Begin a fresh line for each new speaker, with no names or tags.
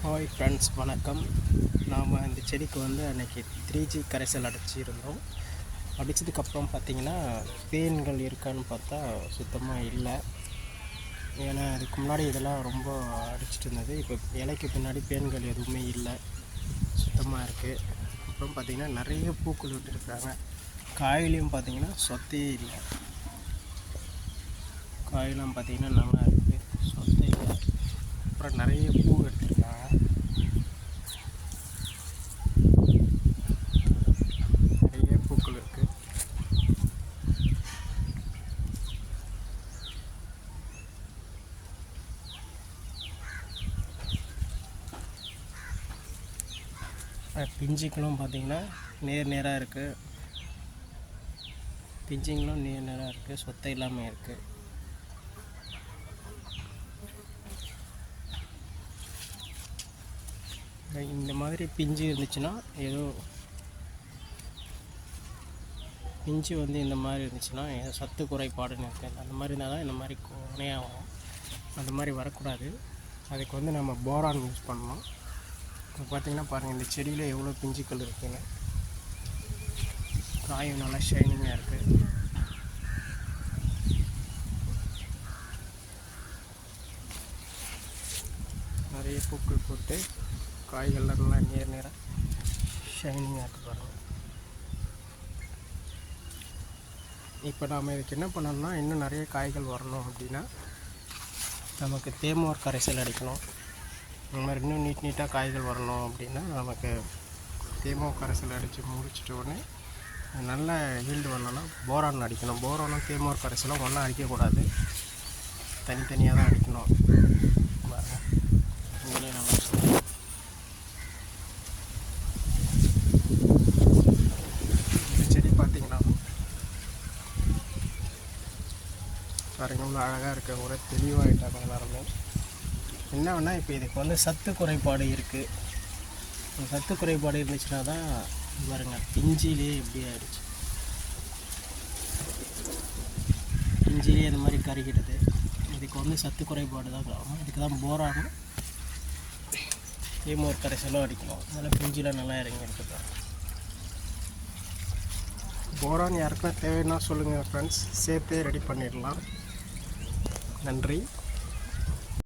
Hi friends, வணக்கம். நாம் இந்த செடிக்கு அன்றைக்கி 3G கரைசல் அடிச்சிருந்தோம். அடித்ததுக்கப்புறம் பார்த்திங்கன்னா பேன்கள் இருக்கான்னு பார்த்தா சுத்தமாக இல்லை. ஏன்னா அதுக்கு முன்னாடி இதெல்லாம் ரொம்ப அடிச்சிட்டு இருந்தது. இப்போ இலைக்கு பின்னாடி பேன்கள் எதுவுமே இல்லை, சுத்தமாக இருக்குது. அப்புறம் பார்த்திங்கன்னா நிறைய பூக்கள் விட்டுருக்குறாங்க. காயிலையும் பார்த்திங்கன்னா சொத்தையே இல்லை. காயெல்லாம் பார்த்திங்கன்னா நல்லா இருக்குது, சொத்தை இல்லை. அப்புறம் நிறைய பூ எடுத்துருக்காங்க. நிறைய பூக்கள் இருக்குது. பிஞ்சுக்களும் பார்த்திங்கன்னா நேராக இருக்குது. பிஞ்சுங்களும் நேராக இருக்குது, சொத்தை இல்லாமல் இருக்குது. இந்த மாதிரி பிஞ்சு இருந்துச்சுன்னா ஏதோ பிஞ்சு இந்த மாதிரி இருந்துச்சுன்னா ஏதோ சத்து குறைபாடுன்னு இருக்குது. அந்த மாதிரி இருந்தால் தான் இந்த மாதிரி கோணையாகும். அந்த மாதிரி வரக்கூடாது. அதுக்கு நம்ம போரான் யூஸ் பண்ணணும். இப்போ பார்த்திங்கன்னா பாருங்கள், இந்த செடியில் எவ்வளோ பிஞ்சுக்கள் இருக்குதுன்னு. காயும் நல்லா ஷைனிங்காக இருக்குது. நிறைய பூக்கள் போட்டு காய்கள்லாம் நல்லா நேராக ஷைனிங்காக இருக்குது பாருங்கள். இப்போ நாம் இதுக்கு என்ன பண்ணணும்னா, இன்னும் நிறைய காய்கள் வரணும் அப்படின்னா நமக்கு தேமோர் கரைசல் அடிக்கணும். இந்த மாதிரி இன்னும் நீட்டாக காய்கள் வரணும் அப்படின்னா நமக்கு தேமோர் கரைசல் அடித்து முடிச்சிட்ட உடனே நல்ல ஈல்டு வரணும்னா போரான் அடிக்கணும். போரானும் தேமோர் கரைசலும் ஒன்றா அடிக்கக்கூடாது, தனித்தனியாக தான் அடிக்கணும். பாருங்கள், உங்களே நல்லா பாருங்க, இவ்வளோ அழகாக இருக்குது. ஒரே தெளிவாகிட்டாங்க எல்லாருமே. என்ன வேணால் இப்போ இதுக்கு சத்து குறைபாடு இருக்குது. சத்து குறைபாடு இருந்துச்சுன்னா தான் பாருங்க, பிஞ்சிலே எப்படி ஆகிடுச்சு. பிஞ்சிலே இந்த மாதிரி கருகிடுது. இதுக்கு சத்து குறைபாடு தான் காரணம். இதுக்கு தான் போரானும் தேமோர் கரைசலும் அடிக்கணும். அதனால் பிஞ்சிலாம் நல்லா இறங்கி இருக்குது. போரான் யாருக்குன்னா தேவைன்னா சொல்லுங்கள் ஃப்ரெண்ட்ஸ், சேர்த்தே ரெடி பண்ணிடலாம். நன்றி.